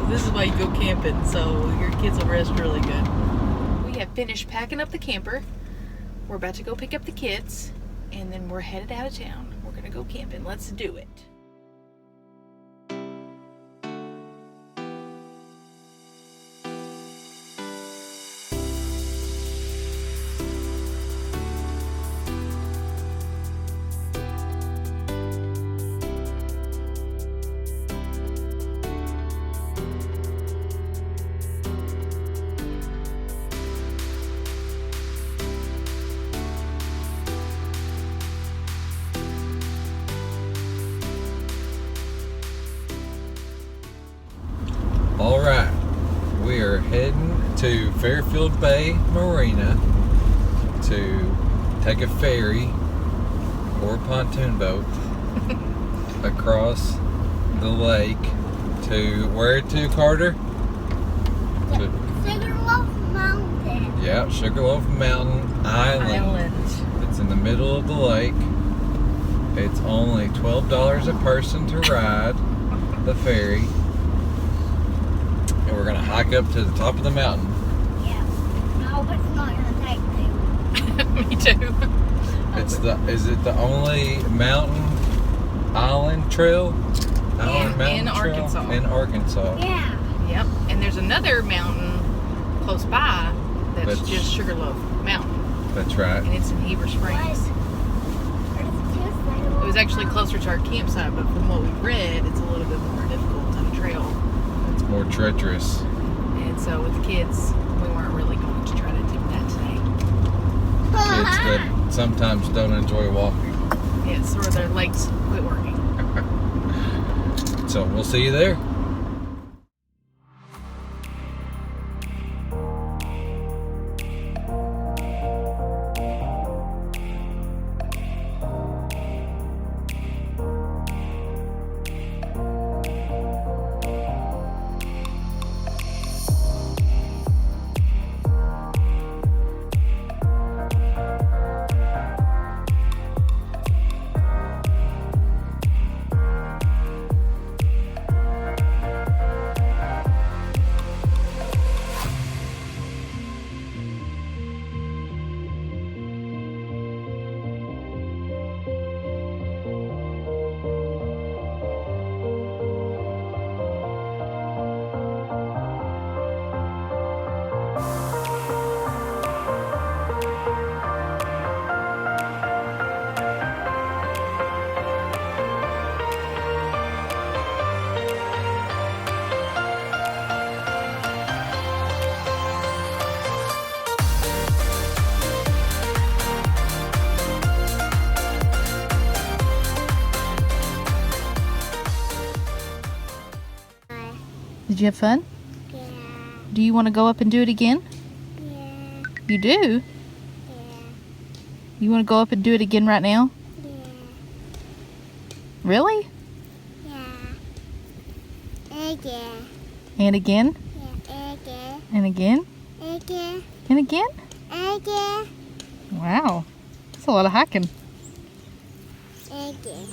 This is why you go camping, so your kids will rest really good. We have finished packing up the camper. We're about to go pick up the kids, and then we're headed out of town. We're gonna go camping. Let's do it. All right, we are heading to Fairfield Bay Marina to take a ferry or pontoon boat across the lake to where to, Carter? To Sugarloaf Mountain. Yeah, Sugarloaf Mountain Island. It's in the middle of the lake. It's only $12 a person to ride the ferry. And we're gonna hike up to the top of the mountain. Yeah. No, it's not gonna take two. Me too. Is it the only mountain island trail? In Arkansas. In Arkansas. Yeah. Yep. And there's another mountain close by that's just Sugarloaf Mountain. That's right. And it's in Heber Springs. It was actually closer to our campsite, but from what we read, it's a little bit more difficult on the trail. It's more treacherous. And so with the kids, we weren't really going to try to do that today. Kids that sometimes don't enjoy walking. Yes, or their legs quit working. So we'll see you there. Did you have fun? Yeah. Do you want to go up and do it again? Yeah. You do? Yeah. You want to go up and do it again right now? Yeah. Really? Yeah. Again. And again? Yeah. Again. And again? Again. And again? Again. Wow. That's a lot of hiking. Again.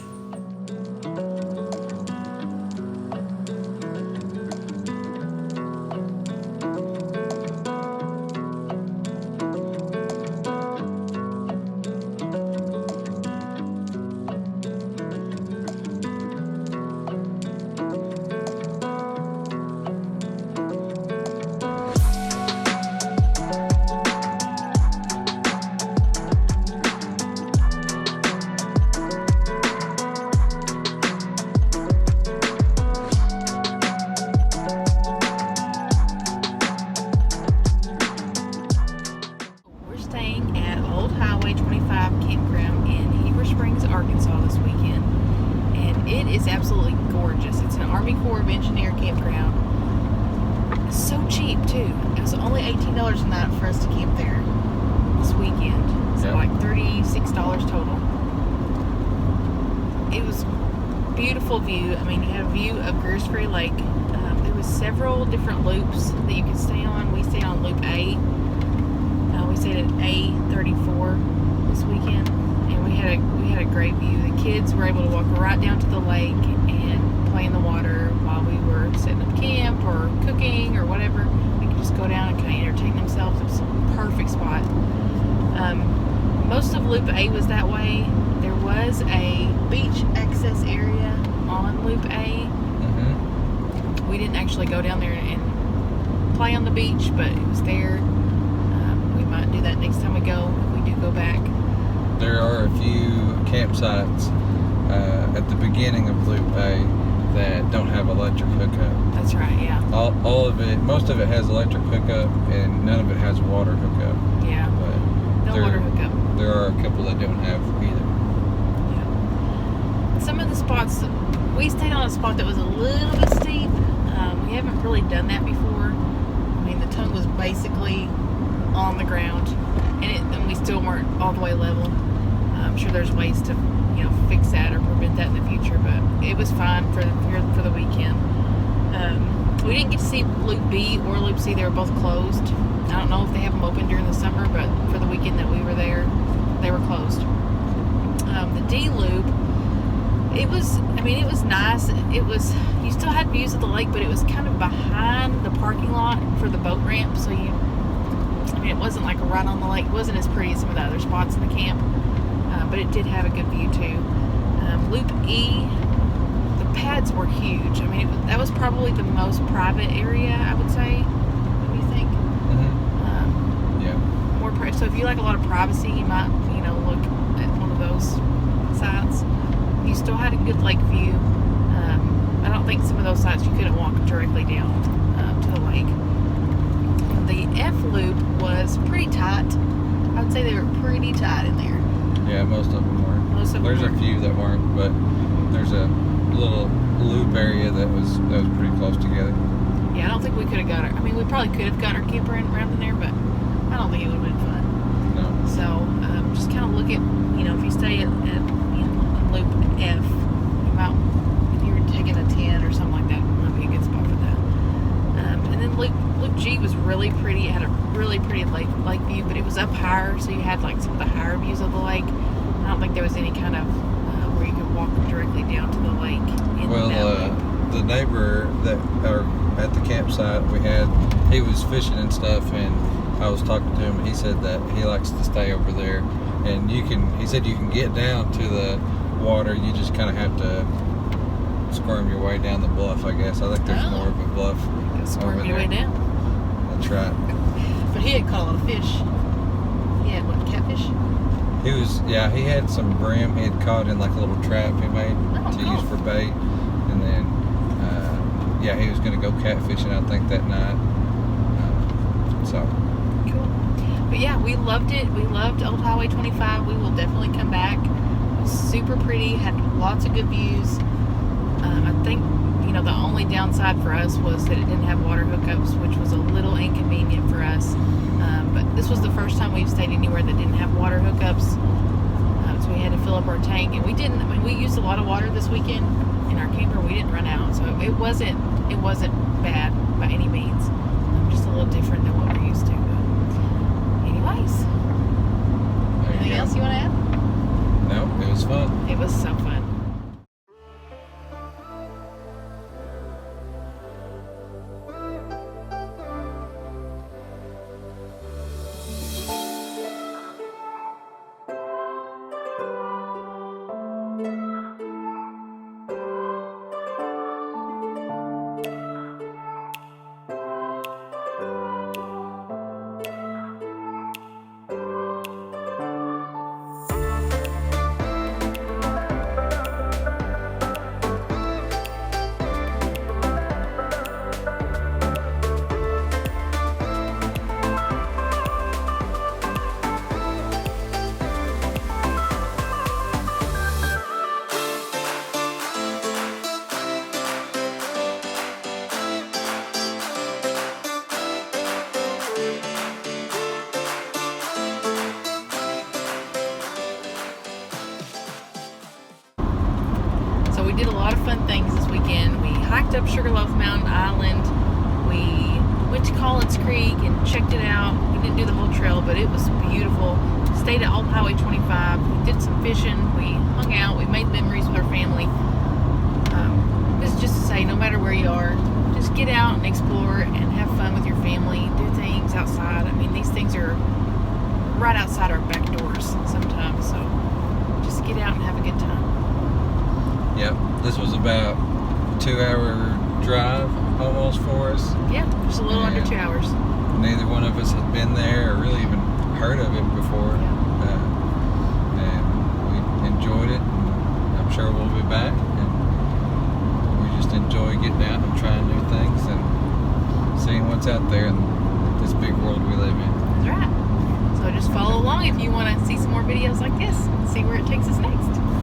Campground in Heber Springs, Arkansas this weekend, and it is absolutely gorgeous. It's an Army Corps of Engineer campground. It's so cheap too. It was only $18 a night for us to camp there this weekend, so Yep. like $36 total. It was beautiful view. I mean, you had a view of Greer's Ferry Lake. There was several different loops that you could stay on. We stayed on Loop A. We stayed at A34 this weekend, and we had a great view. The kids were able to walk right down to the lake and play in the water while we were setting up camp or Loop A was that way. There was a beach access area on Loop A. Mm-hmm. We didn't actually go down there and play on the beach, but it was there. We might do that next time we go, if we do go back. There are a few campsites at the beginning of Loop A that don't have electric hookup. That's right, yeah. All of it, most of it has electric hookup, and none of it has water hookup. Yeah. But No water hookup. There are a couple that don't have either. Yeah. Some of the spots, we stayed on a spot that was a little bit steep. We haven't really done that before. I mean, the tongue was basically on the ground, and we still weren't all the way level. I'm sure there's ways to, fix that or prevent that in the future, but it was fine for the weekend. We didn't get to see Loop B or Loop C. They were both closed. I don't know if they have them open during the summer, but for the weekend that we were there, they were closed. The D Loop, it was nice. You still had views of the lake, but it was kind of behind the parking lot for the boat ramp, so it wasn't like right on the lake. It wasn't as pretty as some of the other spots in the camp, but it did have a good view too. Loop E, the pads were huge. That was probably the most private area, I would say. What do you think? Mm-hmm. Yeah. More so if you like a lot of privacy, you might look at one of those sites. You still had a good lake view. I don't think some of those sites you couldn't walk directly down to the lake. The F loop was pretty tight. I would say they were pretty tight in there. Yeah, most of them were. There's a few that weren't, but there's a little loop area that was pretty close together. Yeah, I don't think we could have got our. We probably could have got our camper around in there, but I don't think it would have been fun. No. So just kind of look at, if you stay at Loop F, if you were taking a 10 or something like that, it might be a good spot for that. And then Loop G was really pretty. It had a really pretty lake view, but it was up higher, so you had like some of the higher views of the lake. I don't think there was any kind of where you could walk directly down to the lake. The neighbor that at the campsite we had, he was fishing and stuff, and I was talking to him. He said that he likes to stay over there, and he said you can get down to the water. You just kind of have to squirm your way down the bluff, I guess. I think there's more of a bluff. Squirm your way down. That's right. But he had caught a lot of fish. He had catfish? He had some brim he had caught in like a little trap he made use for bait. And then, he was going to go catfishing, I think, that night. Cool. But yeah, we loved it. We loved Old Highway 25. We will definitely come back. It was super pretty, had lots of good views. I think, the only downside for us was that it didn't have water hookups, which was a little inconvenient for us. But this was the first time we've stayed anywhere that didn't have water hookups. So we had to fill up our tank, and we didn't. We used a lot of water this weekend in our camper. We didn't run out, so it wasn't bad by any means. Just a little different than what we're used to. But anyways, anything else you want to add? No, it was fun. It was so fun. We did a lot of fun things this weekend. We hiked up Sugar Loaf Mountain Island. We went to Collins Creek and checked it out. We didn't do the whole trail, but it was beautiful. Stayed at Old Highway 25. We did some fishing. We hung out. We made memories with our family. This is just to say, no matter where you are, just get out and explore and have fun with your family. Do things outside. These things are right outside our back doors sometimes. So just get out and have a good time. Yep. This was about a 2-hour drive almost for us. Yeah, just a little under Yeah. 2 hours. Neither one of us had been there or really even heard of it before. And we enjoyed it. And I'm sure we'll be back. And we just enjoy getting out and trying new things and seeing what's out there in this big world we live in. That's right. So just follow along if you want to see some more videos like this and see where it takes us next.